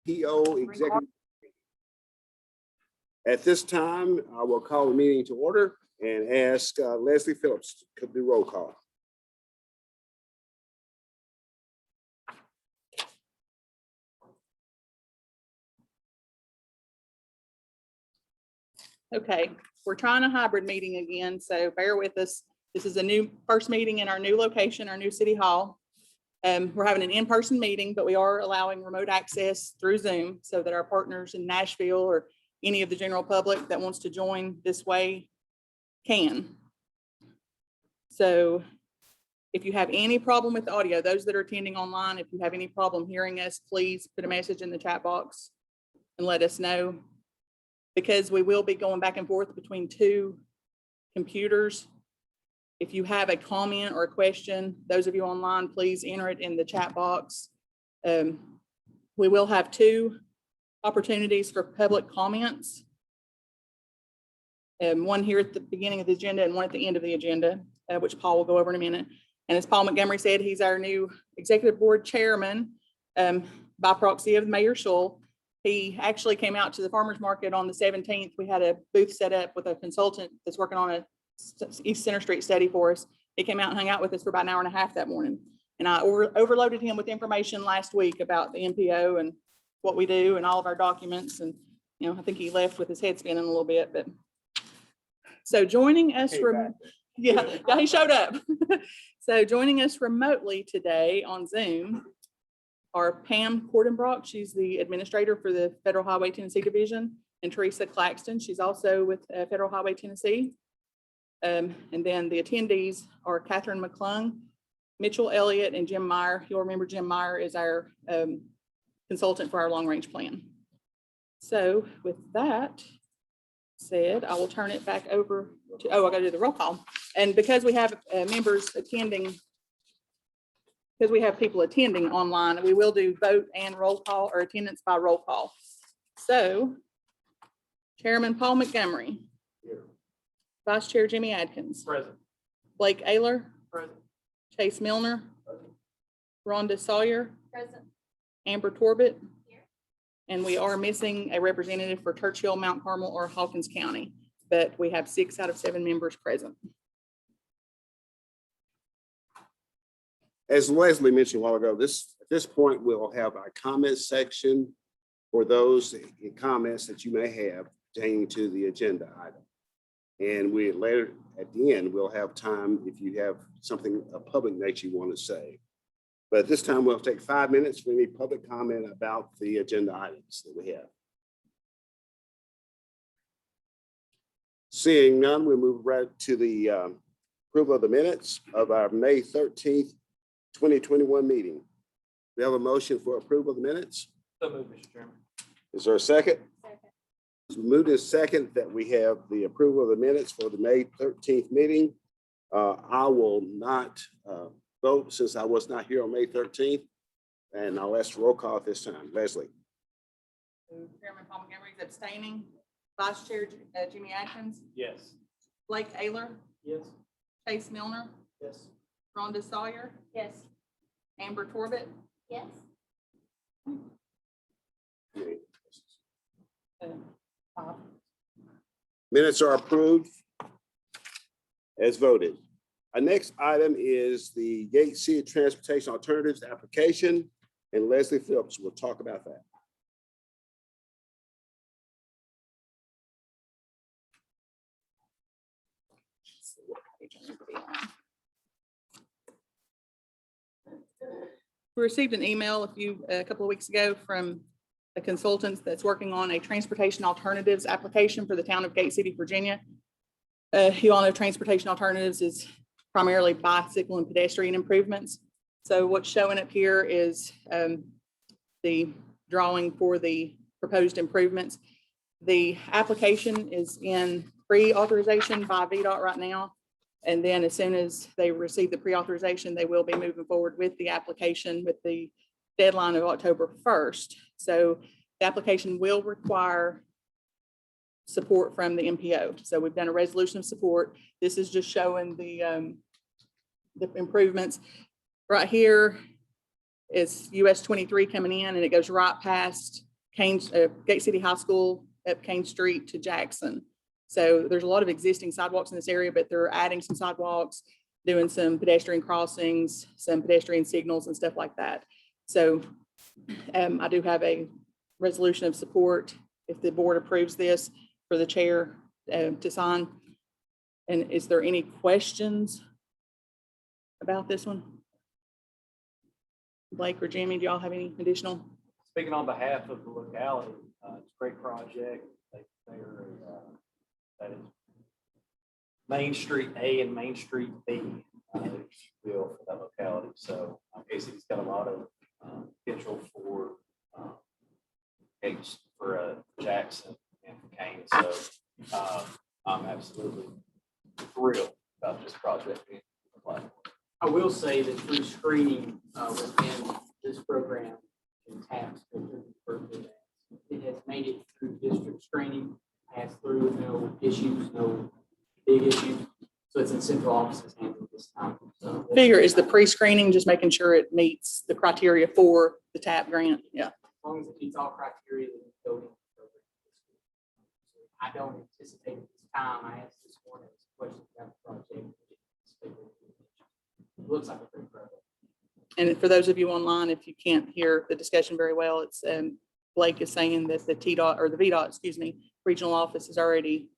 PO executive. At this time, I will call the meeting to order and ask Leslie Phillips to do roll call. Okay, we're trying a hybrid meeting again, so bear with us. This is a first meeting in our new location, our new city hall. We're having an in-person meeting, but we are allowing remote access through Zoom so that our partners in Nashville or any of the general public that wants to join this way can. So if you have any problem with the audio, those that are attending online, if you have any problem hearing us, please put a message in the chat box and let us know, because we will be going back and forth between two computers. If you have a comment or a question, those of you online, please enter it in the chat box. We will have two opportunities for public comments. One here at the beginning of the agenda and one at the end of the agenda, which Paul will go over in a minute. And as Paul Montgomery said, he's our new executive board chairman by proxy of Mayor Schull. He actually came out to the farmer's market on the 17th. We had a booth set up with a consultant that's working on a East Center Street study for us. He came out and hung out with us for about an hour and a half that morning. And I overloaded him with information last week about the MPO and what we do and all of our documents. And, you know, I think he left with his head spinning a little bit, but. So joining us from, yeah, he showed up. So joining us remotely today on Zoom are Pam Cordenbrock. She's the administrator for the Federal Highway Tennessee Division, and Teresa Claxton. She's also with Federal Highway Tennessee. And then the attendees are Catherine McClung, Mitchell Elliott, and Jim Meyer. You'll remember Jim Meyer is our consultant for our long range plan. So with that said, I will turn it back over to, I gotta do the roll call. And because we have members attending, because we have people attending online, we will do vote and roll call or attendance by roll call. So Chairman Paul Montgomery. Here. Vice Chair Jimmy Adkins. Present. Blake Ayler. Present. Chase Milner. Present. Rhonda Sawyer. Present. Amber Torbett. Here. And we are missing a representative for Churchill, Mount Carmel, or Hawkins County, but we have 6 out of 7 members present. As Leslie mentioned a while ago, at this point, we'll have our comment section for those comments that you may have pertaining to the agenda item. And we later at the end, we'll have time if you have something of public nature you want to say. But at this time, we'll take 5 minutes for any public comment about the agenda items that we have. Seeing none, we'll move right to the approval of the minutes of our May 13th, 2021 meeting. We have a motion for approval of the minutes. So moved, Mr. Chairman. Is there a second? Second. It's moved in second that we have the approval of the minutes for the May 13th meeting. I will not vote since I was not here on May 13th, and I'll ask for roll call at this time. Leslie. Chairman Paul Montgomery is abstaining. Vice Chair Jimmy Adkins. Yes. Blake Ayler. Yes. Chase Milner. Yes. Rhonda Sawyer. Yes. Amber Torbett. Yes. Bob. Minutes are approved as voted. Our next item is the Gates City Transportation Alternatives application, and Leslie Phillips will talk about that. We received an email a couple of weeks ago from a consultant that's working on a transportation alternatives application for the town of Gate City, Virginia. You all know transportation alternatives is primarily bicycle and pedestrian improvements. So what's showing up here is the drawing for the proposed improvements. The application is in pre-authorization by VDOT right now. And then as soon as they receive the pre-authorization, they will be moving forward with the application with the deadline of October 1st. So the application will require support from the MPO. So we've done a resolution of support. This is just showing the improvements. Right here is US 23 coming in, and it goes right past Gate City High School up Kane Street to Jackson. So there's a lot of existing sidewalks in this area, but they're adding some sidewalks, doing some pedestrian crossings, some pedestrian signals and stuff like that. So I do have a resolution of support if the board approves this for the chair to sign. And is there any questions about this one? Blake or Jimmy, do y'all have any additional? Speaking on behalf of the locality, it's a great project. That is Main Street A and Main Street B, if you will, for that locality. So Casey's got a lot of potential for Jackson and for Kane. So I'm absolutely thrilled about this project being applied. I will say that through screening within this program in TAPS, it has made it through district screening, passed through, no issues, no big issues. So it's in central offices handled this time. So Figure is the pre-screening, just making sure it meets the criteria for the TAP grant. Yeah. as long as it meets all criteria, then we go in the program. I don't anticipate at this time. I asked this morning questions about the project. It looks like a great project. And for those of you online, if you can't hear the discussion very well, it's Blake is saying that the TDOT or the VDOT, excuse me, regional office has already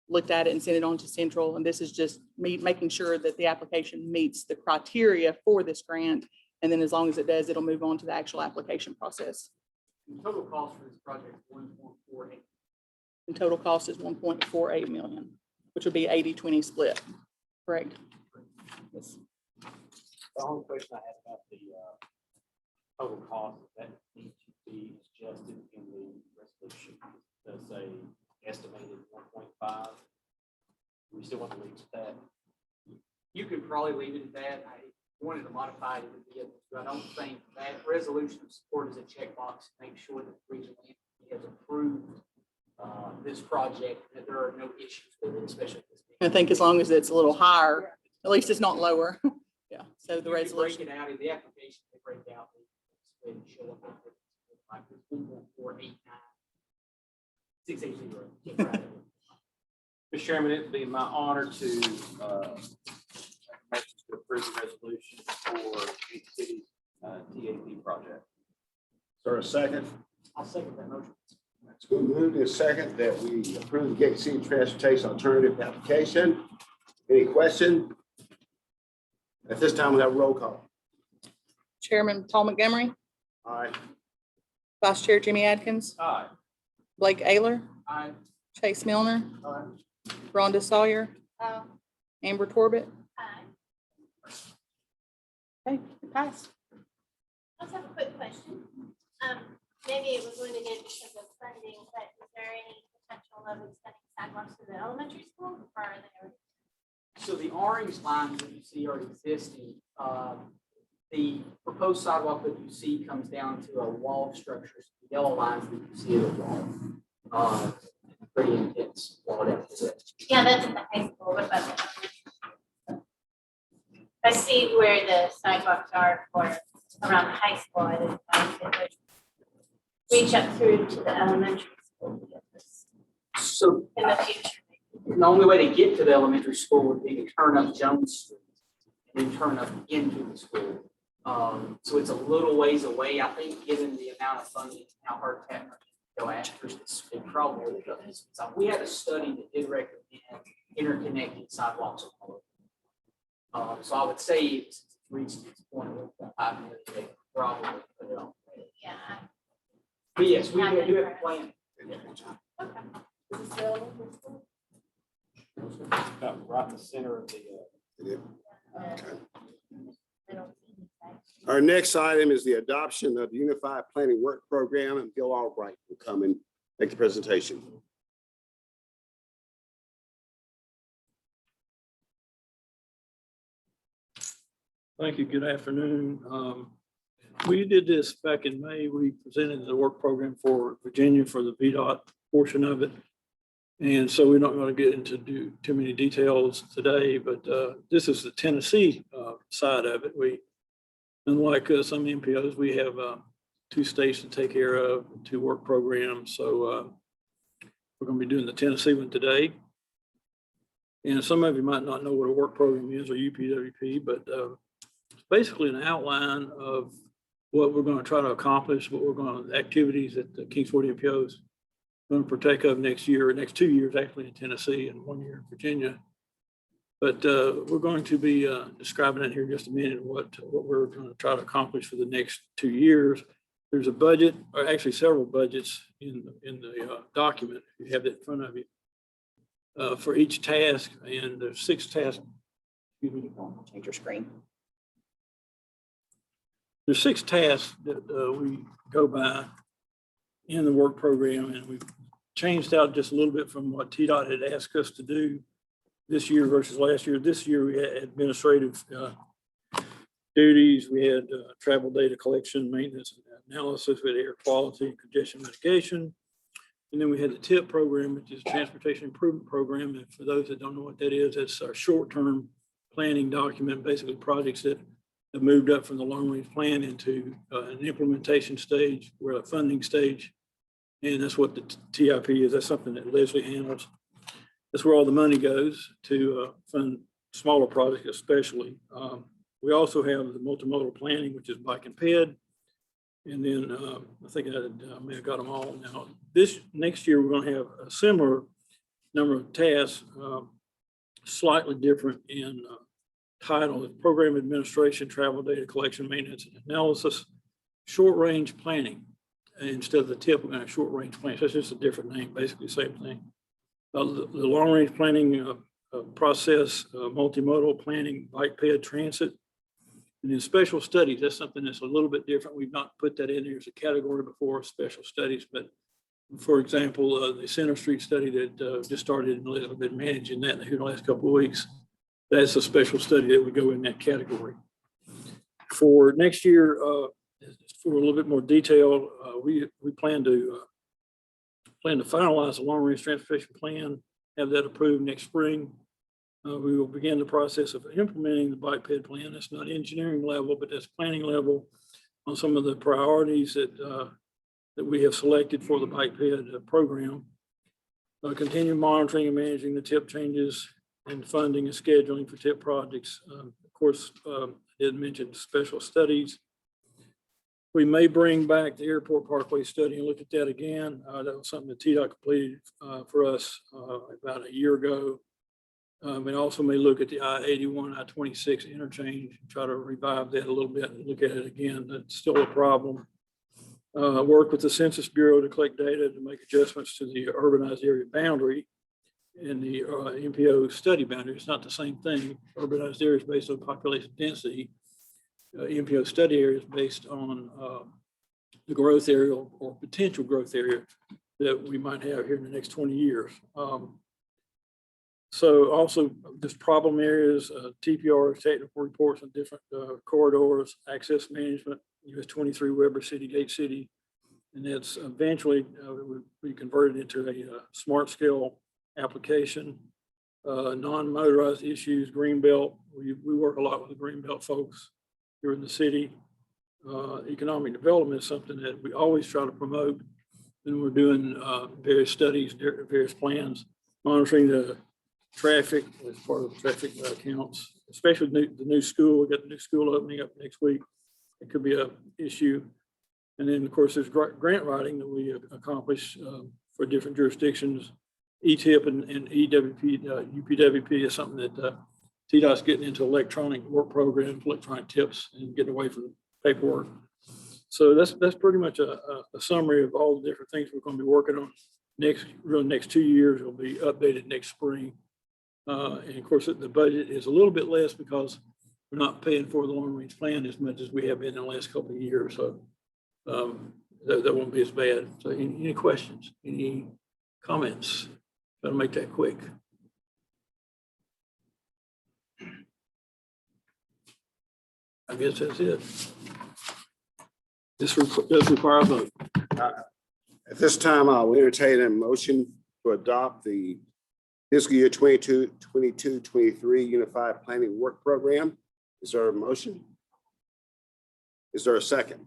looked at it and sent it on to central. And this is just me making sure that the application meets the criteria for this grant. And then as long as it does, it'll move on to the actual application process. The total cost for this project is 1.48. And total cost is 1.48 million, which would be 80-20 split, correct? Yes. The only question I had about the total cost that needs to be adjusted in the resolution does say estimated 1.5. We still want to leave that. You could probably leave it at that. I wanted to modify it to be able to. I don't think that resolution of support is a checkbox to make sure that the regional entity has approved this project, that there are no issues with it, especially this. I think as long as it's a little higher, at least it's not lower. Yeah, so the You could resolution. break it out in the application, they break out. They show up like 1.489. 680. Mr. Chairman, it'd be my honor to approve the resolution for Gate City's TAP project. Is there a second? I'll second that motion. It's been moved in second that we approve the Gate City Transportation Alternative Application. Any question? At this time, we'll have a roll call. Chairman Paul Montgomery, Aye. Vice Chair Jimmy Adkins, Aye. Blake Ayler, Aye. Chase Milner, Aye. Rhonda Sawyer, Amber Torbett. Okay, it passed. I just have a quick question. Maybe it was limited because of funding, but is there any potential of extending sidewalks to the elementary school or are they already? So the orange lines that you see are existing. The proposed sidewalk that you see comes down to a wall structure. So the yellow lines that you see are the wall. Pretty intense wall down to it. Yeah, that's at the high school. What about the elementary? I see where the sidewalks are for around the high school. I didn't know if it would reach up through to the elementary school So in the future. the only way to get to the elementary school would be to turn up Jones Street and then turn up into the school. So it's a little ways away, I think, given the amount of funding, how hard to go after this. It probably does. So we had a study that did recommend interconnecting sidewalks. So I would say it's reached its point of 1.5 million, they could probably put it on. Yeah. But yes, we do have a plan. Okay. Is it still? About right in the center of the. I don't see anything. Our next item is the adoption of the Unified Planning Work Program, and Bill Albright will come and make the presentation. Thank you. Good afternoon. We did this back in May. We presented the work program for Virginia for the VDOT portion of it. And so we're not going to get into too many details today, but this is the Tennessee side of it. We, unlike some MPOs, we have 2 states to take care of, 2 work programs. So we're going to be doing the Tennessee one today. And some of you might not know what a work program is or UPWP, but it's basically an outline of what we're going to try to accomplish, activities that the Kingsport MTPO is going to partake of next 2 years, actually in Tennessee and 1 year in Virginia. But we're going to be describing it here in just a minute, what we're going to try to accomplish for the next 2 years. There's a budget, or actually several budgets in the document. You have that in front of you for each task, and there's 6 tasks. Excuse me. Change your screen. There's 6 tasks that we go by in the work program, and we've changed out just a little bit from what TDOT had asked us to do this year versus last year. This year we had administrative duties. We had travel data collection, maintenance, and analysis. We had air quality and congestion mitigation. And then we had the TIP program, which is Transportation Improvement Program. And for those that don't know what that is, it's our short-term planning document, basically projects that have moved up from the long-range plan into an implementation stage, we're at a funding stage. And that's what the TIP is. That's something that Leslie handles. That's where all the money goes to fund smaller projects, especially. We also have the multimodal planning, which is bike and ped. And then I think I may have got them all now. This next year, we're going to have a similar number of tasks, slightly different in title: program administration, travel data collection, maintenance, and analysis, short range planning. And instead of the TIP, we're going to have short range planning. So it's just a different name, basically the same thing. The long range planning process, multimodal planning, bike ped, transit. And then special studies, that's something that's a little bit different. We've not put that in there as a category before, special studies. But for example, the Center Street study that just started and I've been managing that here the last couple of weeks. That's a special study that would go in that category. For next year, for a little bit more detail, we plan to finalize a long-range transportation plan, have that approved next spring. We will begin the process of implementing the bike ped plan. That's not engineering level, but that's planning level on some of the priorities that we have selected for the bike ped program. Continue monitoring and managing the TIP changes and funding and scheduling for TIP projects. Of course, I did mention special studies. We may bring back the Airport Parkway study and look at that again. That was something that TDOT completed for us about a year ago. And also may look at the I-81, I-26 interchange, try to revive that a little bit and look at it again. That's still a problem. Work with the Census Bureau to collect data to make adjustments to the urbanized area boundary and the MPO study boundary. It's not the same thing. Urbanized areas based on population density. MPO study areas based on the growth area or potential growth area that we might have here in the next 20 years. So also there's problem areas, TPR, technical reports on different corridors, access management, US 23 Weber City, Gate City. And that's eventually will be converted into a smart scale application, non-motorized issues, Greenbelt. We work a lot with the Greenbelt folks here in the city. Economic development is something that we always try to promote. And we're doing various studies, various plans, monitoring the traffic as part of the traffic counts, especially the new school. We've got the new school opening up next week. It could be an issue. And then, of course, there's grant writing that we accomplish for different jurisdictions. ETIP and EWP, UPWP is something that TDOT's getting into electronic work programs, electronic tips, and getting away from paperwork. So that's pretty much a summary of all the different things we're going to be working on. Next 2 years will be updated next spring. And of course, the budget is a little bit less because we're not paying for the long range plan as much as we have been in the last couple of years. So that won't be as bad. So any questions, any comments? Try to make that quick. I guess that's it. This does require a vote. At this time, I'll entertain a motion to adopt the fiscal year 22-23 Unified Planning Work Program. Is there a motion? Is there a second?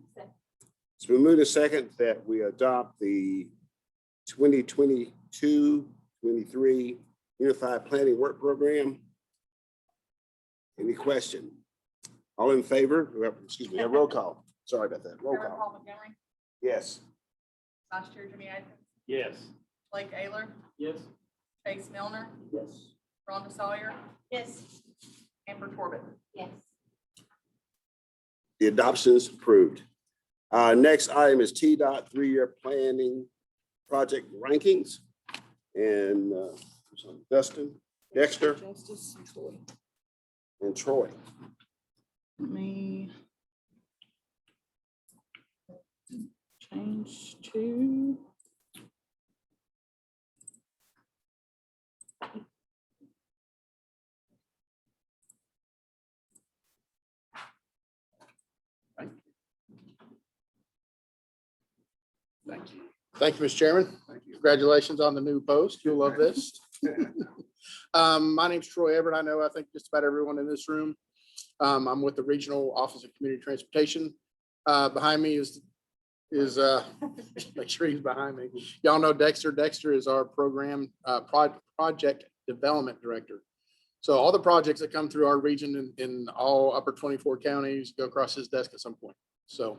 It's been moved and second that we adopt the 2022-23 Unified Planning Work Program. Any question? All in favor? Excuse me, a roll call. Sorry about that. Roll Chairman call. Paul Montgomery, Yes. Vice Chair Jimmy Atkins, Yes. Blake Ayler, Yes. Chase Milner, Yes. Rhonda Sawyer, Yes. Amber Corbett. Yes. The adoption is approved. Next item is TDOT 3-year planning project rankings. And Dustin, Dexter, Justice and Troy. and Troy. Let me change to. Thank you. Thank you, Mr. Chairman. Congratulations on the new post. You'll love this. My name's Troy Everett. I think just about everyone in this room. I'm with the Regional Office of Community Transportation. Behind me is make sure he's behind me. Y'all know Dexter. Dexter is our program project development director. So all the projects that come through our region in all upper 24 counties go across his desk at some point. So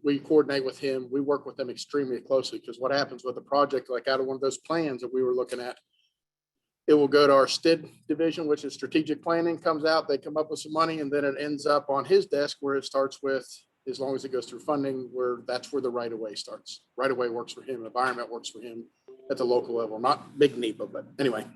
we coordinate with him. We work with them extremely closely because what happens with a project like out of one of those plans that we were looking at, it will go to our STID division, which is strategic planning, comes out, they come up with some money, and then it ends up on his desk where it starts with, as long as it goes through funding, that's where the right of way starts. Right of way works for him, environment works for him at the local level, not big NEPA, but anyway.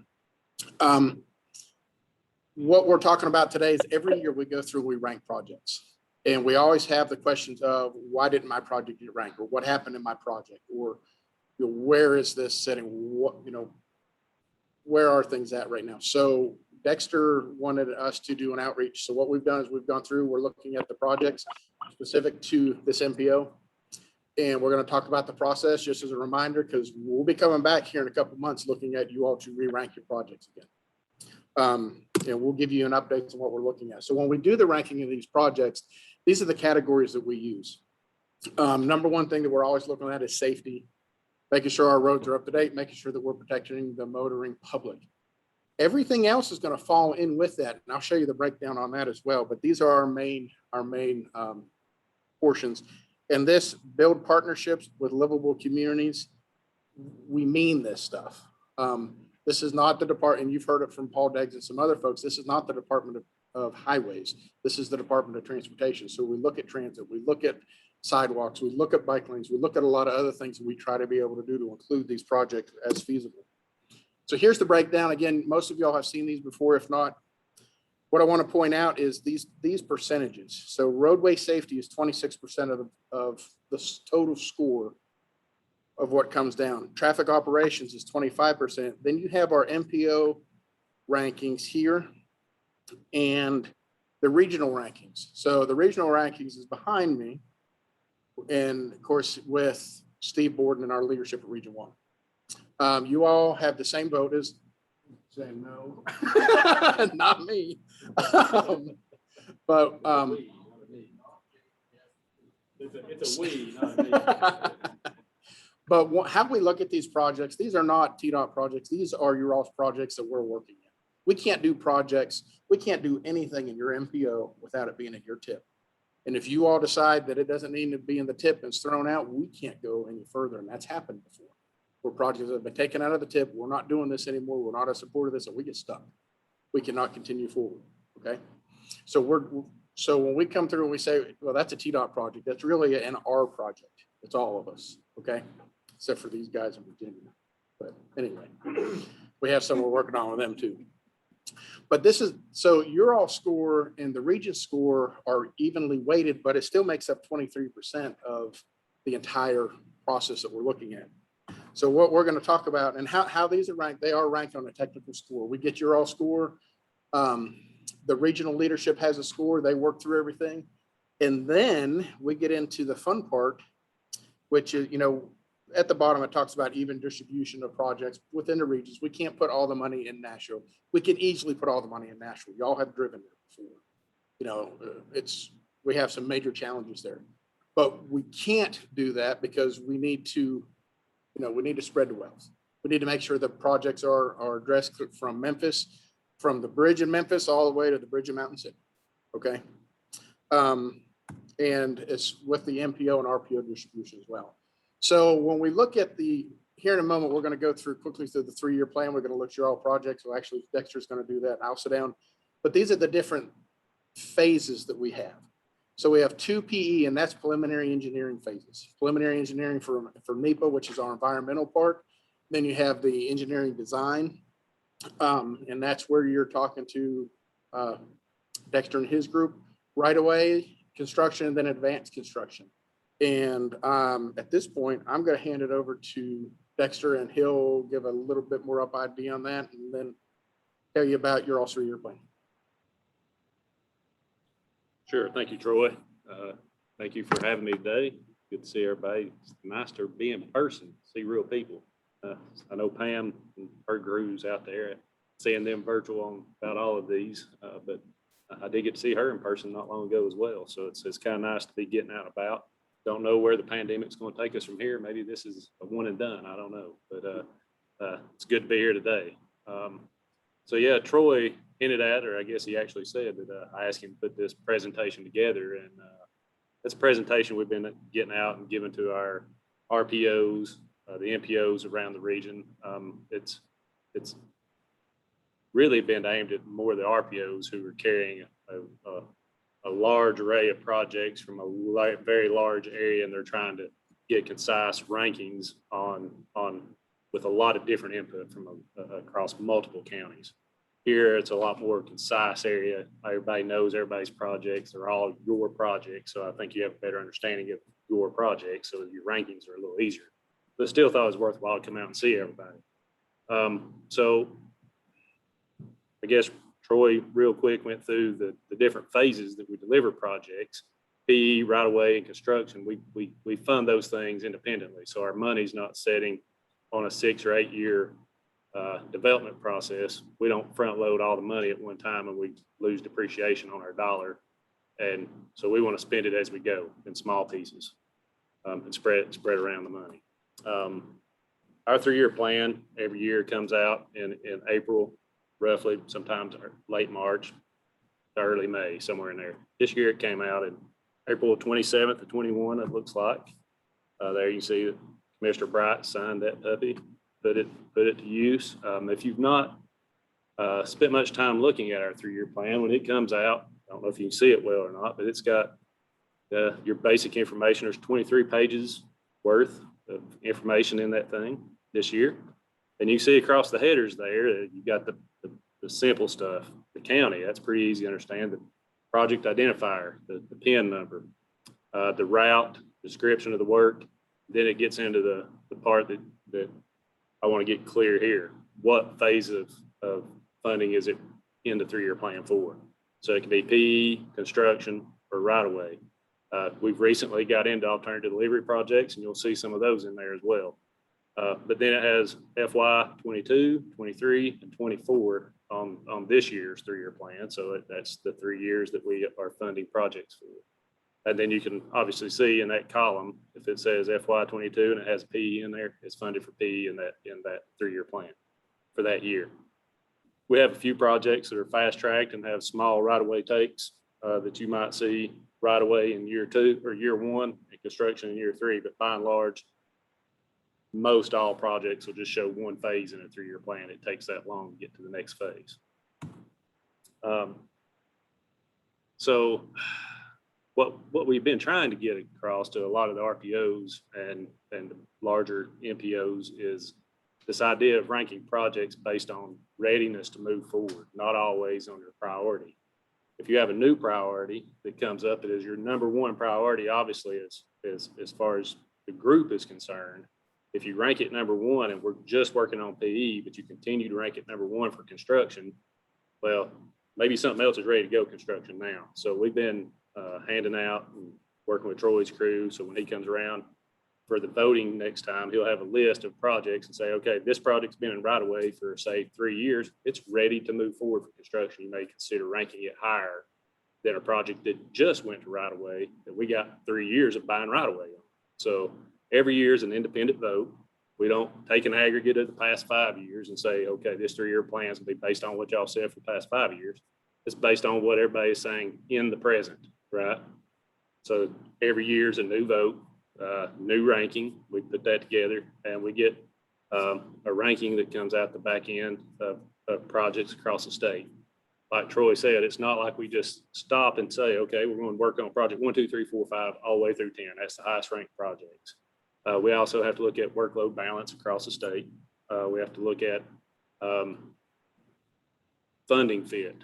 What we're talking about today is every year we go through, we rank projects. And we always have the questions of why didn't my project get ranked, or what happened in my project, or where is this sitting? What, where are things at right now? So Dexter wanted us to do an outreach. So what we've done is we've gone through, we're looking at the projects specific to this MPO. And we're going to talk about the process just as a reminder, because we'll be coming back here in a couple of months looking at you all to re-rank your projects again. And we'll give you an update on what we're looking at. So when we do the ranking of these projects, these are the categories that we use. Number one thing that we're always looking at is safety, making sure our roads are up to date, making sure that we're protecting the motoring public. Everything else is going to fall in with that. And I'll show you the breakdown on that as well. But these are our main portions. And this build partnerships with livable communities. We mean this stuff. This is not the department, and you've heard it from Paul Deggs and some other folks. This is not the Department of Highways. This is the Department of Transportation. So we look at transit, we look at sidewalks, we look at bike lanes, we look at a lot of other things that we try to be able to do to include these projects as feasible. So here's the breakdown. Again, most of y'all have seen these before. If not, what I want to point out is these percentages. So roadway safety is 26% of the total score of what comes down. Traffic operations is 25%. Then you have our MPO rankings here and the regional rankings. So the regional rankings is behind me. And of course, with Steve Borden and our leadership at Region 1. You all have the same vote as saying no, not me. But it's a we, not a me. But how we look at these projects, these are not TDOT projects. These are your all's projects that we're working in. We can't do projects. We can't do anything in your MPO without it being in your tip. And if you all decide that it doesn't need to be in the tip and it's thrown out, we can't go any further. And that's happened before. Where projects have been taken out of the tip, we're not doing this anymore. We're not a supporter of this, and we get stuck. We cannot continue forward. Okay. So when we come through and we say, well, that's a TDOT project, that's really an R project. It's all of us. Okay. Except for these guys in Virginia. But anyway, we have some we're working on with them too. But this is, so your all score and the region score are evenly weighted, but it still makes up 23% of the entire process that we're looking at. So what we're going to talk about and how these are ranked, they are ranked on a technical score. We get your all score. The regional leadership has a score. They work through everything. And then we get into the fun part, which is, at the bottom, it talks about even distribution of projects within the regions. We can't put all the money in Nashville. We can easily put all the money in Nashville. Y'all have driven there before. We have some major challenges there. But we can't do that because we need to, we need to spread the wealth. We need to make sure the projects are addressed from Memphis, from the bridge in Memphis all the way to the bridge in Mountain City. Okay. And it's with the MPO and RPO distribution as well. So when we look at here in a moment, we're going to go quickly through the 3-year plan. We're going to look at your all projects. Well, actually, Dexter's going to do that. I'll sit down. But these are the different phases that we have. So we have 2 PE, and that's preliminary engineering phases. Preliminary engineering for NEPA, which is our environmental part. Then you have the engineering design, and that's where you're talking to Dexter and his group. Right away, construction, and then advanced construction. And at this point, I'm going to hand it over to Dexter, and he'll give a little bit more up idea on that, and then tell you about your all 3-year plan. Sure. Thank you, Troy. Thank you for having me today. Good to see everybody. It's nice to be in person, see real people. I know Pam and her crew's out there, seeing them virtual on about all of these, but I did get to see her in person not long ago as well. So it's kind of nice to be getting out and about. Don't know where the pandemic's going to take us from here. Maybe this is a one and done. I don't know, but it's good to be here today. So yeah, Troy hinted at, or I guess he actually said that I asked him to put this presentation together, and that's a presentation we've been getting out and giving to our RPOs, the MPOs around the region. It's really been aimed at more of the RPOs who are carrying a large array of projects from a very large area, and they're trying to get concise rankings on with a lot of different input from across multiple counties. Here, it's a lot more concise area. Everybody knows everybody's projects. They're all your projects. So I think you have a better understanding of your projects, so your rankings are a little easier. But still thought it was worthwhile to come out and see everybody. So I guess Troy real quick went through the different phases that we deliver projects. PE, right of way, and construction. We fund those things independently. So our money's not sitting on a 6 or 8 year development process. We don't front load all the money at one time and we lose depreciation on our dollar. And so we want to spend it as we go in small pieces and spread around the money. Our 3-year plan every year comes out in April, roughly, sometimes late March, early May, somewhere in there. This year it came out in April 27th to 21, it looks like. There you can see that Mr. Bright signed that puppy, put it to use. If you've not spent much time looking at our 3-year plan, when it comes out, I don't know if you can see it well or not, but it's got your basic information. There's 23 pages worth of information in that thing this year. And you see across the headers there, you got the simple stuff, the county, that's pretty easy to understand. The project identifier, the PIN number, the route, description of the work. Then it gets into the part that I want to get clear here. What phase of funding is it in the 3-year plan for? So it can be PE, construction, or right of way. We've recently got into alternative delivery projects, and you'll see some of those in there as well. But then it has FY 22, 23, and 24 on this year's 3-year plan. So that's the 3 years that we are funding projects for. And then you can obviously see in that column, if it says FY 22 and it has PE in there, it's funded for PE in that 3-year plan for that year. We have a few projects that are fast tracked and have small right of way takes that you might see right away in year 2 or year 1 and construction in year 3. But by and large, most all projects will just show one phase in a 3-year plan. It takes that long to get to the next phase. So what we've been trying to get across to a lot of the RPOs and the larger MPOs is this idea of ranking projects based on readiness to move forward, not always on your priority. If you have a new priority that comes up, it is your number 1 priority, obviously, as far as the group is concerned. If you rank it number 1 and we're just working on PE, but you continue to rank it number 1 for construction, well, maybe something else is ready to go construction now. So we've been handing out and working with Troy's crew. So when he comes around for the voting next time, he'll have a list of projects and say, okay, this project's been in right of way for say 3 years. It's ready to move forward for construction. You may consider ranking it higher than a project that just went to right of way that we got 3 years of buying right of way on. So every year is an independent vote. We don't take an aggregate of the past 5 years and say, okay, this 3-year plan is gonna be based on what y'all said for the past 5 years. It's based on what everybody is saying in the present, right? So every year is a new vote, new ranking. We put that together and we get a ranking that comes out the back end of projects across the state. Like Troy said, it's not like we just stop and say, okay, we're going to work on project 1, 2, 3, 4, 5, all the way through 10. That's the highest ranked projects. We also have to look at workload balance across the state. We have to look at funding fit,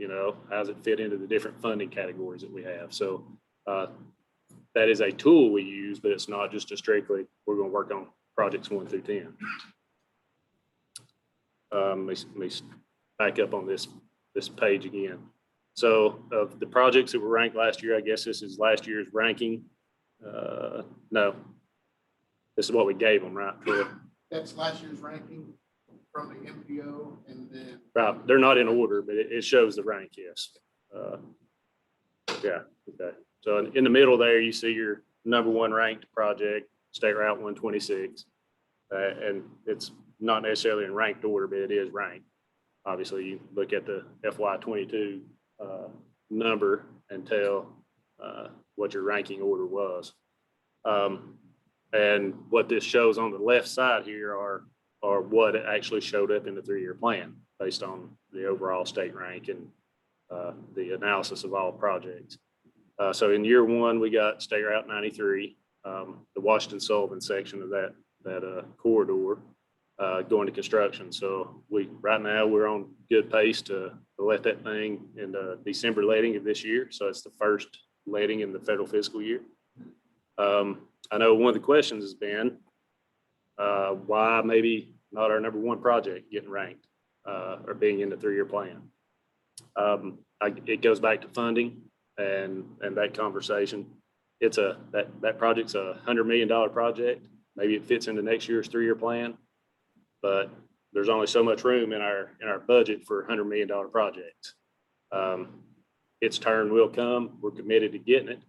how does it fit into the different funding categories that we have? So that is a tool we use, but it's not just a strictly, we're going to work on projects 1 through 10. Let me back up on this page again. So of the projects that were ranked last year, I guess this is last year's ranking. No, this is what we gave them, right, Troy? That's last year's ranking from the MPO and then. Right, they're not in order, but it shows the rank, yes. Yeah, okay. So in the middle there, you see your #1 ranked project, State Route 126. And it's not necessarily in ranked order, but it is ranked. Obviously, you look at the FY22 number and tell what your ranking order was. And what this shows on the left side here are what actually showed up in the 3-year plan based on the overall state rank and the analysis of all projects. So in year 1, we got State Route 93, the Washington Sullivan section of that corridor going to construction. So right now we're on good pace to let that thing in the December letting of this year. So it's the first letting in the federal fiscal year. I know one of the questions has been why maybe not our #1 project getting ranked or being in the 3-year plan. It goes back to funding and that conversation. That project's a $100 million project. Maybe it fits into next year's 3-year plan, but there's only so much room in our budget for $100 million projects. Its turn will come. We're committed to getting it.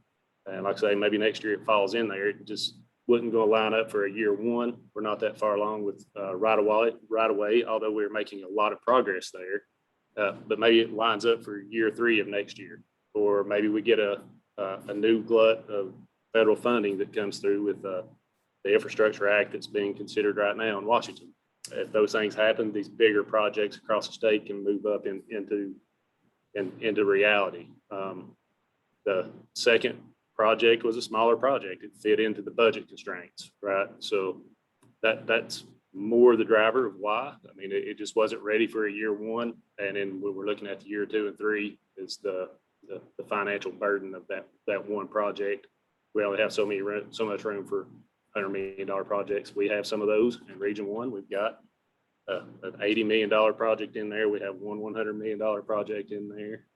And like I say, maybe next year it falls in there. It just wasn't going to line up for a year 1. We're not that far along with right away, although we're making a lot of progress there. But maybe it lines up for year 3 of next year, or maybe we get a new glut of federal funding that comes through with the Infrastructure Act that's being considered right now in Washington. If those things happen, these bigger projects across the state can move up into reality. The second project was a smaller project. It fit into the budget constraints, right? So that's more the driver of why. I mean, it just wasn't ready for a year 1. And then when we're looking at the year 2 and 3, is the financial burden of that one project. We only have so much room for $100 million projects. We have some of those in Region 1. We've got an $80 million project in there. We have one $100 million project in there,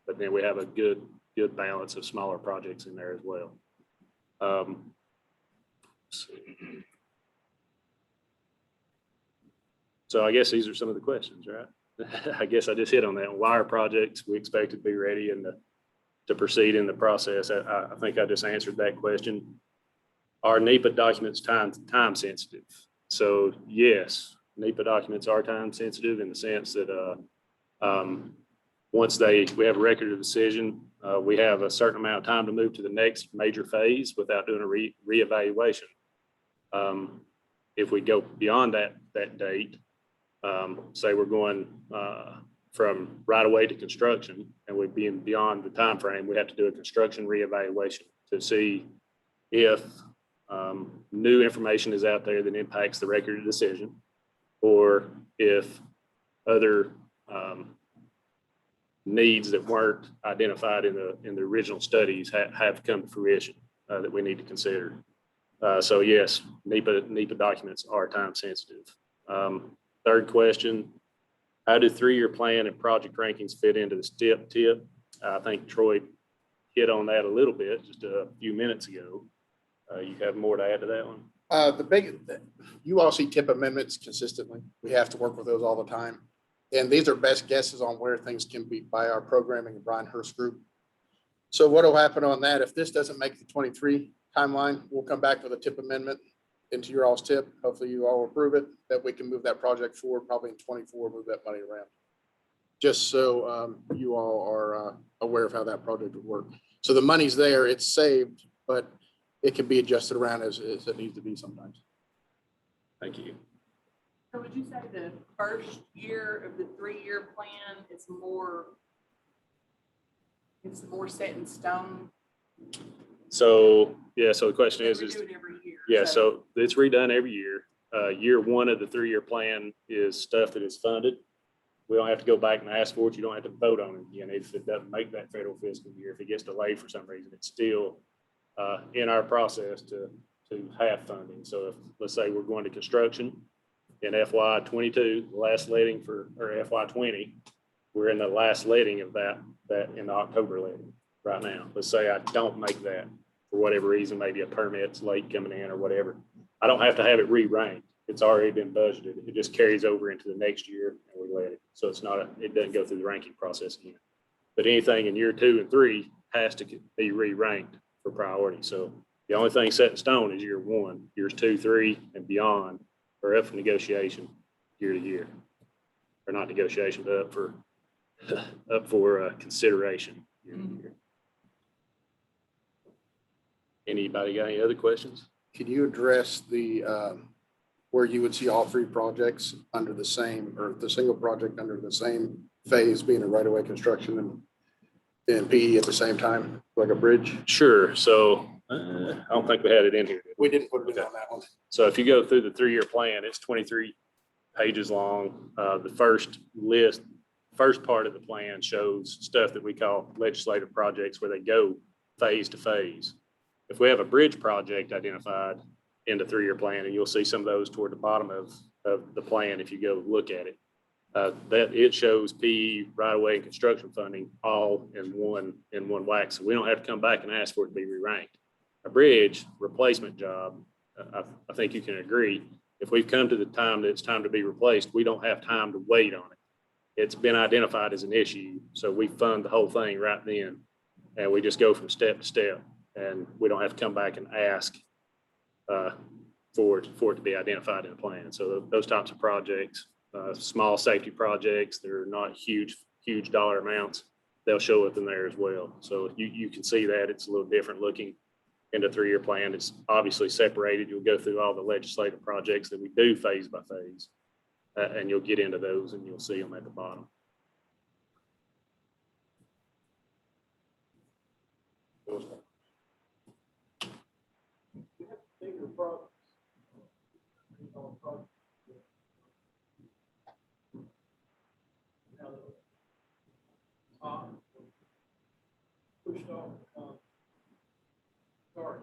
but then we have a good balance of smaller projects in there as well. Let's see. So I guess these are some of the questions, right? I guess I just hit on that. Why are projects we expect to be ready and to proceed in the process? I think I just answered that question. Are NEPA documents time sensitive? So yes, NEPA documents are time sensitive in the sense that once we have a record of decision, we have a certain amount of time to move to the next major phase without doing a reevaluation. If we go beyond that date, say we're going from right away to construction, and we're being beyond the time frame, we have to do a construction reevaluation to see if new information is out there that impacts the record of decision, or if other needs that weren't identified in the original studies have come to fruition that we need to consider. So yes, NEPA documents are time sensitive. Third question, how do 3-year plan and project rankings fit into the STIP tip? I think Troy hit on that a little bit just a few minutes ago. You have more to add to that one? You all see tip amendments consistently. We have to work with those all the time. And these are best guesses on where things can be by our programming and Brian Hurst group. So what will happen on that? If this doesn't make the 23 timeline, we'll come back with a tip amendment into your all's tip. Hopefully you all approve it, that we can move that project forward, probably in 24, move that money around. Just so you all are aware of how that project would work. So the money's there, it's saved, but it can be adjusted around as it needs to be sometimes. Thank you. So would you say the first year of the 3-year plan is more, it's more set in stone? So, yeah, so the question is, We do it every year. yeah, so it's redone every year. Year one of the 3-year plan is stuff that is funded. We don't have to go back and ask for it. You don't have to vote on it again. If it doesn't make that federal fiscal year, if it gets delayed for some reason, it's still in our process to have funding. So if, let's say we're going to construction in FY 22, the last letting for, or FY 20, we're in the last letting of that in the October letting right now. Let's say I don't make that for whatever reason, maybe a permit's late coming in or whatever. I don't have to have it re-ranked. It's already been budgeted. It just carries over into the next year and we let it. So it's not it doesn't go through the ranking process again. But anything in year 2 and 3 has to be re-ranked for priority. So the only thing set in stone is year 1. Years 2, 3, and beyond are up for negotiation year to year. Or not negotiation, but up for consideration year to year. Anybody got any other questions? Can you address the, where you would see all 3 projects under the same, or the single project under the same phase being a right-of-way construction and PE at the same time, like a bridge? Sure. So I don't think we had it in here. We didn't put it in on that one. So if you go through the 3-year plan, it's 23 pages long. The first part of the plan shows stuff that we call legislative projects where they go phase to phase. If we have a bridge project identified in the 3-year plan, and you'll see some of those toward the bottom of the plan if you go look at it, that it shows PE, right-of-way, and construction funding all in one whack. So we don't have to come back and ask for it to be re-ranked. A bridge replacement job, I think you can agree, if we've come to the time that it's time to be replaced, we don't have time to wait on it. It's been identified as an issue, so we fund the whole thing right then, and we just go from step to step, and we don't have to come back and ask for it to be identified in a plan. So those types of projects, small safety projects, they're not huge dollar amounts, they'll show up in there as well. So you can see that it's a little different looking in the 3-year plan. It's obviously separated. You'll go through all the legislative projects that we do phase by phase, and you'll get into those and you'll see them at the bottom. Pushed off, sorry.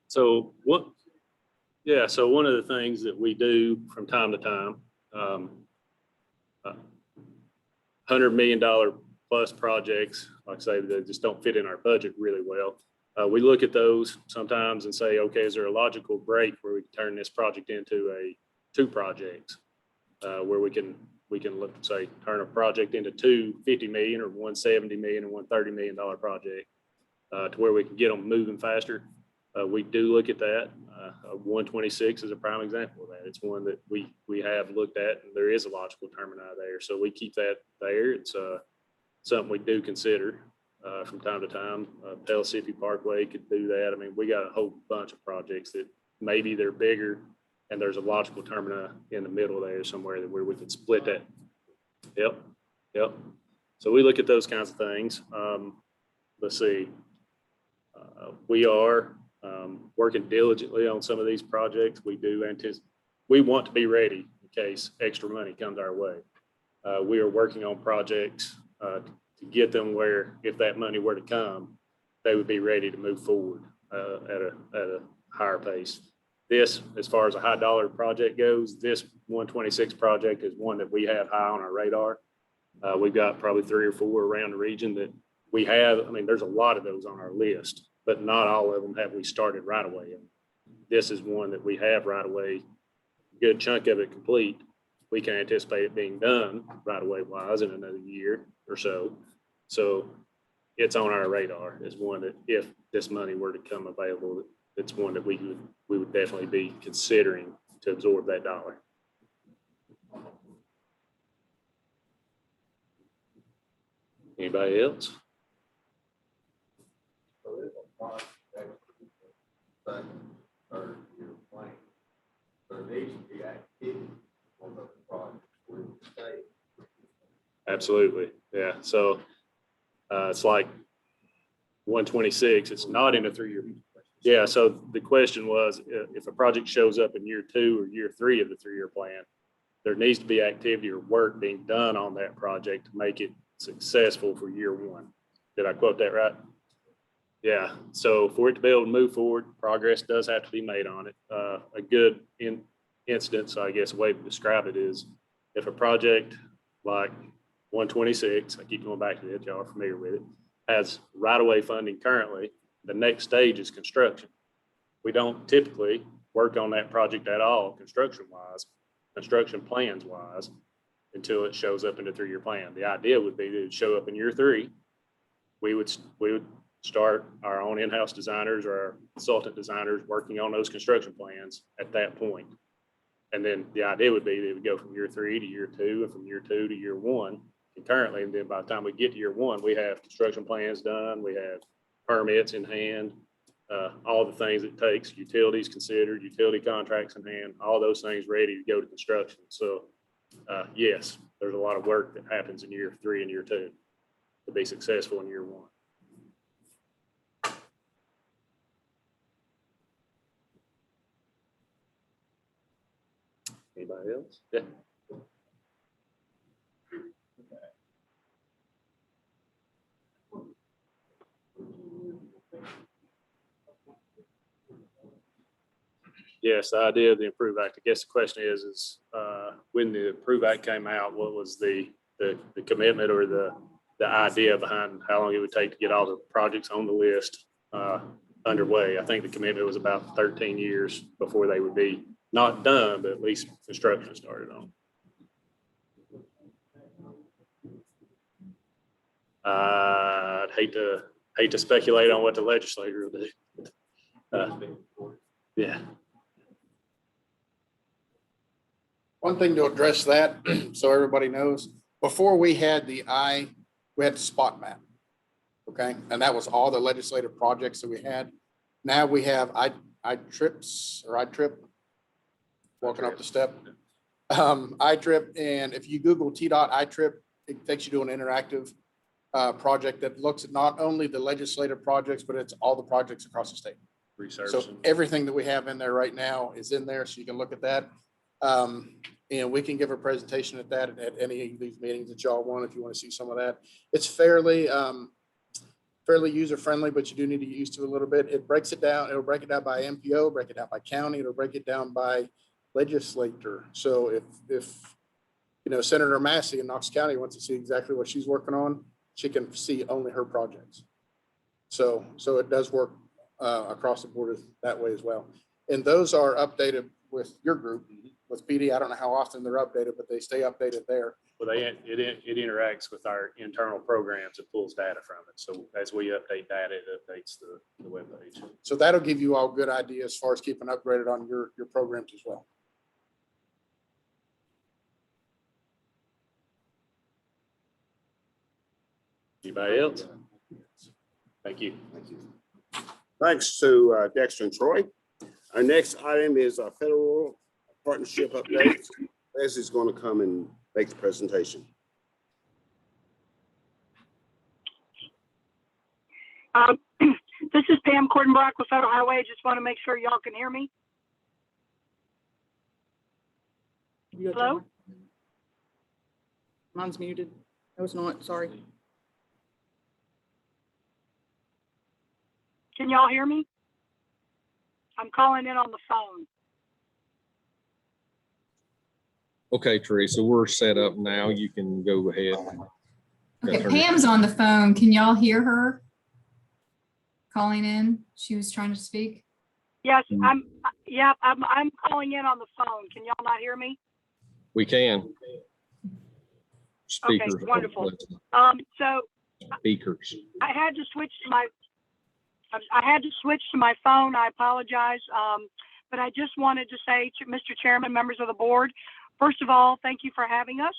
So So so one of the things that we do from time to time, $100 million plus projects, like I say, that just don't fit in our budget really well. We look at those sometimes and say, okay, is there a logical break where we can turn this project into 2 projects, where we can look, say, turn a project into 2 $50 million or 1 $70 million and 1 $30 million project, to where we can get them moving faster. We do look at that. 126 is a prime example of that. It's one that we have looked at, and there is a logical termini there. So we keep that there. It's something we do consider from time to time. Pellissippi Parkway could do that. I mean, we got a whole bunch of projects that maybe they're bigger and there's a logical termini in the middle there somewhere where we could split that. Yep. So we look at those kinds of things. Let's see. We are working diligently on some of these projects. We want to be ready in case extra money comes our way. We are working on projects to get them where, if that money were to come, they would be ready to move forward at a higher pace. This, as far as a high dollar project goes, this 126 project is one that we have high on our radar. We've got probably 3 or 4 around the region that we have. I mean, there's a lot of those on our list, but not all of them have we started right away. This is one that we have right away, good chunk of it complete. We can anticipate it being done right away wise in another year or so. So it's on our radar as one that if this money were to come available, it's one that we would definitely be considering to absorb that dollar. Anybody else? Absolutely, yeah. So it's like 126. It's not in a 3-year. Yeah. So the question was, if a project shows up in year 2 or year 3 of the 3-year plan, there needs to be activity or work being done on that project to make it successful for year 1. Did I quote that right? Yeah. So for it to be able to move forward, progress does have to be made on it. A good instance, I guess, a way to describe it is if a project like 126, I keep going back to it, y'all are familiar with it, has right-of-way funding currently, the next stage is construction. We don't typically work on that project at all, construction-wise, construction plans-wise, until it shows up in the 3-year plan. The idea would be to show up in year 3. We would start our own in-house designers or our consultant designers working on those construction plans at that point. And then the idea would be they would go from year 3 to year 2 and from year 2 to year 1 concurrently. And then by the time we get to year 1, we have construction plans done, we have permits in hand, all the things it takes, utilities considered, utility contracts in hand, all those things ready to go to construction. So yes, there's a lot of work that happens in year 3 and year 2 to be successful in year 1. Anybody else? Yeah. Yes, the idea of the Improve Act. I guess the question is when the Improve Act came out, what was the commitment or the idea behind how long it would take to get all the projects on the list underway? I think the commitment was about 13 years before they would be not done, but at least construction started on. I'd hate to speculate on what the legislature will do. Yeah. One thing to address that, so everybody knows, before we had we had the spot map. Okay, and that was all the legislative projects that we had. Now we have iTrip, walking up the step. iTrip, and if you Google TDOT iTrip, it takes you to an interactive project that looks at not only the legislative projects, but it's all the projects across the state. Research. So everything that we have in there right now is in there, so you can look at that. And we can give a presentation at that at any of these meetings that y'all want, if you want to see some of that. It's fairly user-friendly, but you do need to get used to it a little bit. It breaks it down. It'll break it down by MPO, break it down by county. It'll break it down by legislator. So if Senator Massey in Knox County wants to see exactly what she's working on, she can see only her projects. So it does work across the board that way as well. And those are updated with your group, with PD. I don't know how often they're updated, but they stay updated there. Well, it interacts with our internal programs. It pulls data from it. So as we update data, it updates the webpage. So that'll give you all good ideas as far as keeping upgraded on your programs as well. Anybody else? Thank you. Thank you. Thanks to Dexter and Troy. Our next item is a federal partnership update. Leslie's going to come and make the presentation. This is Pam Cordenbrock with Federal Highway. Just want to make sure y'all can hear me. Hello? Mine's muted. No, it's not. Sorry. Can y'all hear me? I'm calling in on the phone. Okay, Teresa, we're set up now. You can go ahead. Okay, Turn it- Pam's on the phone. Can y'all hear her? Calling in. She was trying to speak. Yes, I'm calling in on the phone. Can y'all not hear me? We can. Speakers. Okay, wonderful. So Speakers. I had to switch to my phone. I apologize. But I just wanted to say to Mr. Chairman, members of the board, first of all, thank you for having us.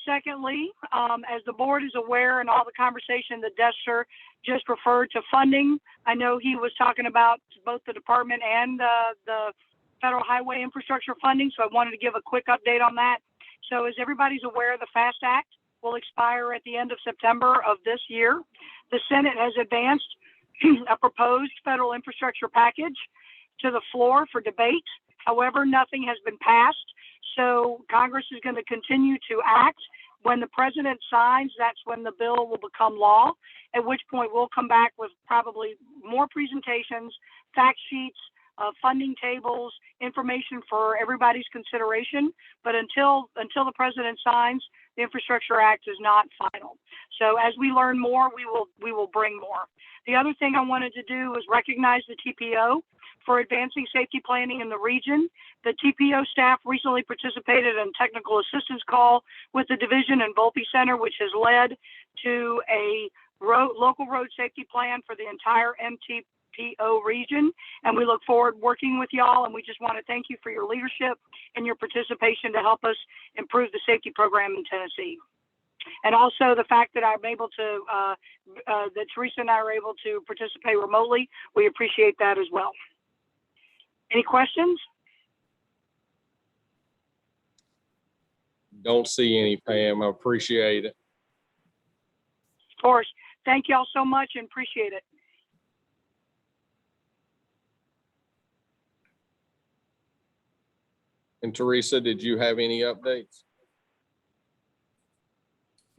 Secondly, as the board is aware, in all the conversation that Dester just referred to funding, I know he was talking about both the department and the federal highway infrastructure funding. So I wanted to give a quick update on that. So as everybody's aware, the FAST Act will expire at the end of September of this year. The Senate has advanced a proposed federal infrastructure package to the floor for debate. However, nothing has been passed. So Congress is going to continue to act. When the president signs, that's when the bill will become law, at which point we'll come back with probably more presentations, fact sheets, funding tables, information for everybody's consideration. But until the president signs, the Infrastructure Act is not final. So as we learn more, we will bring more. The other thing I wanted to do was recognize the TPO for advancing safety planning in the region. The TPO staff recently participated in a technical assistance call with the division and Volpe Center, which has led to a local road safety plan for the entire MTPO region. And we look forward working with y'all. And we just want to thank you for your leadership and your participation to help us improve the safety program in Tennessee. And also the fact that I'm able to, that Teresa and I are able to participate remotely, we appreciate that as well. Any questions? Don't see any, Pam. I appreciate it. Of course. Thank y'all so much and appreciate it. And Teresa, did you have any updates?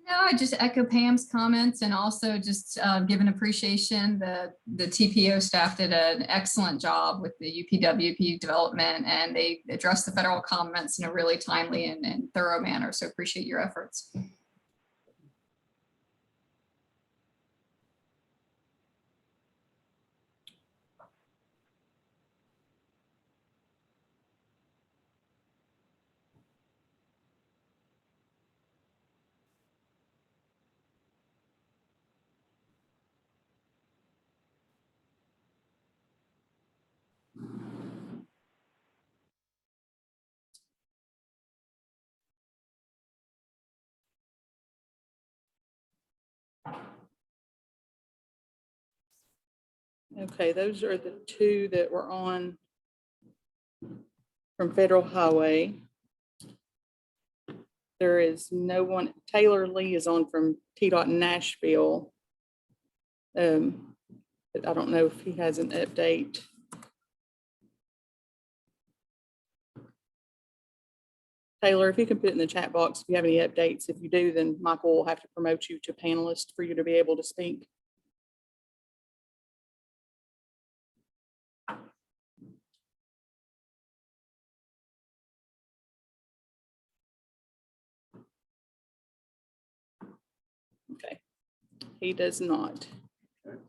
No, I just echo Pam's comments and also just give an appreciation. The TPO staff did an excellent job with the UPWP development, and they addressed the federal comments in a really timely and thorough manner. So appreciate your efforts. Okay, those are the two that were on from Federal Highway. There is no one, Taylor Lee is on from TDOT Nashville. But I don't know if he has an update. Taylor, if you can put it in the chat box, if you have any updates. If you do, then Michael will have to promote you to panelist for you to be able to speak. Okay, he does not.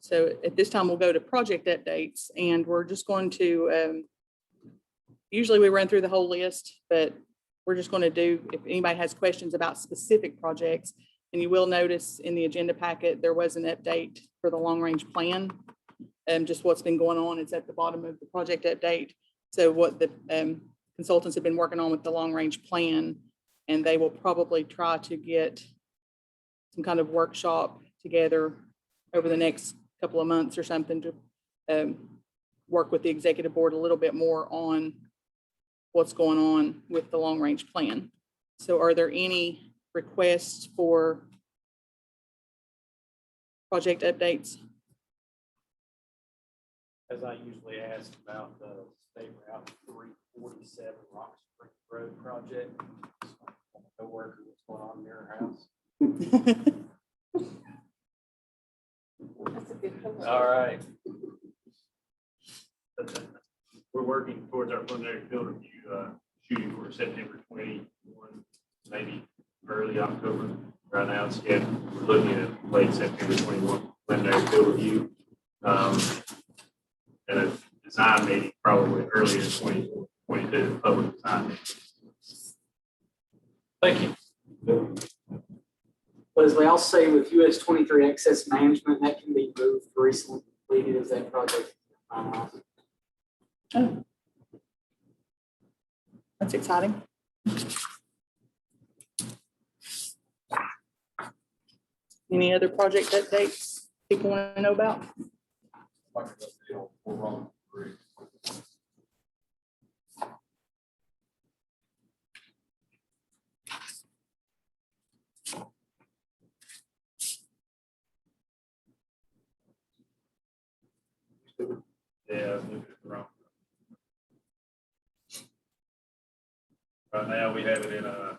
So at this time, we'll go to project updates, and we're just going to, usually we run through the whole list, but we're just going to do, if anybody has questions about specific projects, and you will notice in the agenda packet, there was an update for the long-range plan. Just what's been going on is at the bottom of the project update. So what the consultants have been working on with the long-range plan, and they will probably try to get some kind of workshop together over the next couple of months or something to work with the executive board a little bit more on what's going on with the long range plan. So are there any requests for project updates? As I usually ask about the State Route 347 Rock Spring Road project. Coworker, what's going on in your house? All right. We're working towards our preliminary field review, shooting for September 21 maybe early October. Right now, it's scheduled. We're looking at late September 21 preliminary field review. And a design meeting probably early in 2022, public design meeting. Thank you. Leslie, I'll say with US 23 access management, that can be moved recently completed as that project. Oh. That's exciting. Any other project updates people want to know about? Yeah, moving it around. Right now, we have it in a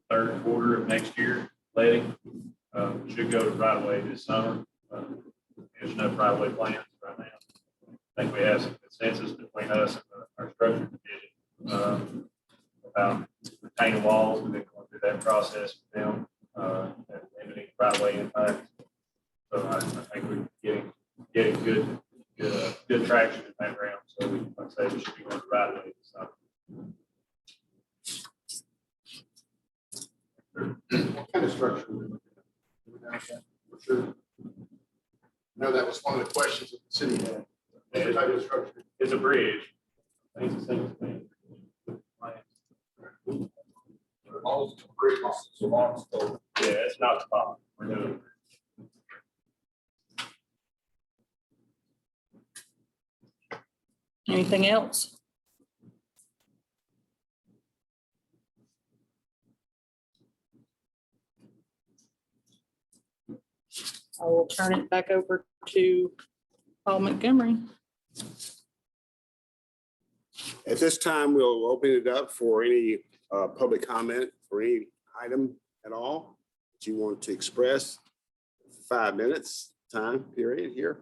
third quarter of next year, letting. Should go to right away this summer. There's enough right away plans right now. I think we have some consensus between us and our structure division about retaining walls. We've been going through that process with them, and limiting right away impact. So I think we're getting good traction in that realm. So we, like I say, we should be going to right away this summer. What kind of structure? For sure. No, that was one of the questions that the city had. What type of structure? It's a bridge. I think it's a single thing. Yeah, it's not the problem. We're doing. Anything else? I will turn it back over to Paul Montgomery. At this time, we'll open it up for any public comment for any item at all that you want to express. 5 minutes time period here.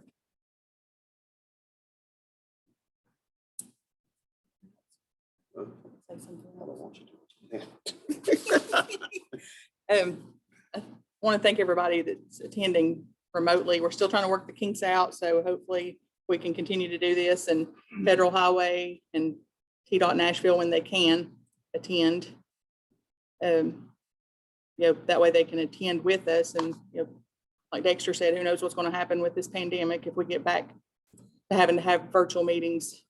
Say something I don't want you to. I want to thank everybody that's attending remotely. We're still trying to work the kinks out, so hopefully we can continue to do this, and Federal Highway and TDOT Nashville, when they can attend. That way they can attend with us, and like Dexter said, who knows what's going to happen with this pandemic if we get back to having to have virtual meetings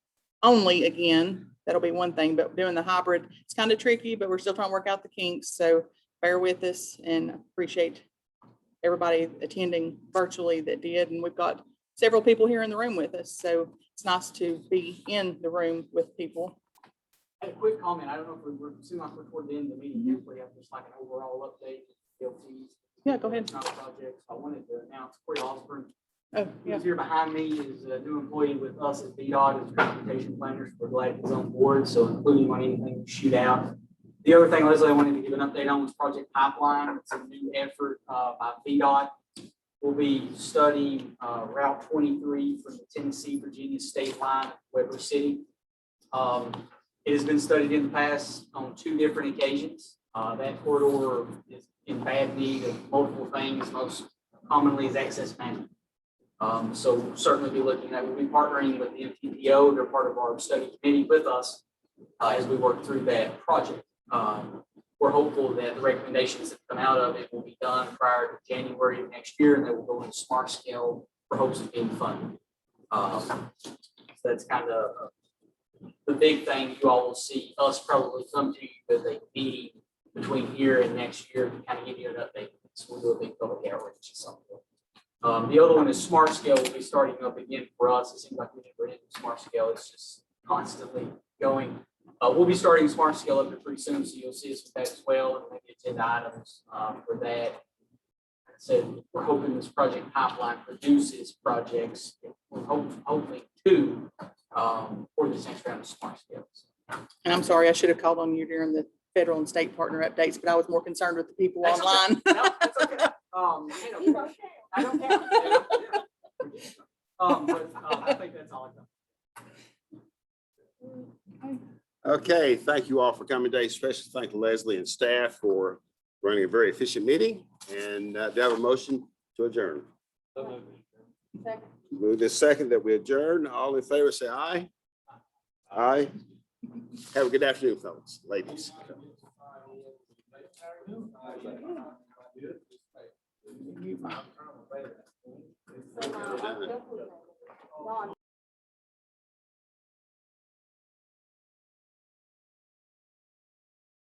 only again. That'll be one thing, but doing the hybrid, it's kind of tricky, but we're still trying to work out the kinks. So bear with us, and appreciate everybody attending virtually that did. And we've got several people here in the room with us, so it's nice to be in the room with people. I had a quick comment. I don't know if we're soon like we're toward the end of the meeting. Here we have just like an overall update. DLTs. Yeah, go ahead. Projects. I wanted to announce Corey Osborne. Oh, yeah. Who's here behind me is a new employee with us at VDOT as transportation planners. We're glad he's on board, so including on anything we shoot out. The other thing, Leslie, I wanted to give an update on was Project Pipeline. It's a new effort by VDOT. We'll be studying Route 23 from the Tennessee-Virginia state line at Weber City. It has been studied in the past on 2 different occasions. That corridor is in bad need of multiple things, most commonly is access management. So we'll certainly be looking at, we'll be partnering with the MTPO. They're part of our study committee with us as we work through that project. We're hopeful that the recommendations that come out of it will be done prior to January of next year, and they will go into smart scale for hopes of being funded. So that's kind of the big thing. You all will see us probably come to you with a meeting between here and next year to kind of give you an update. So we'll do a big public outreach or something. The other one is smart scale will be starting up again for us. It seems like we never ended smart scale. It's just constantly going. We'll be starting smart scale up here pretty soon, so you'll see us with that as well, and maybe agenda items for that. So we're hoping this project pipeline produces projects. We're hopefully 2 for this next round of smart scales. And I'm sorry, I should have called on you during the federal and state partner updates, but I was more concerned with the people That's online. Okay. No, that's okay. I don't care. But I think that's all I've done. Okay, thank you all for coming today. Especially thank Leslie and staff for running a very efficient meeting, and do I have a motion to adjourn? Move this second that we adjourn. All in favor, say aye. Aye. Have a good afternoon, folks, ladies.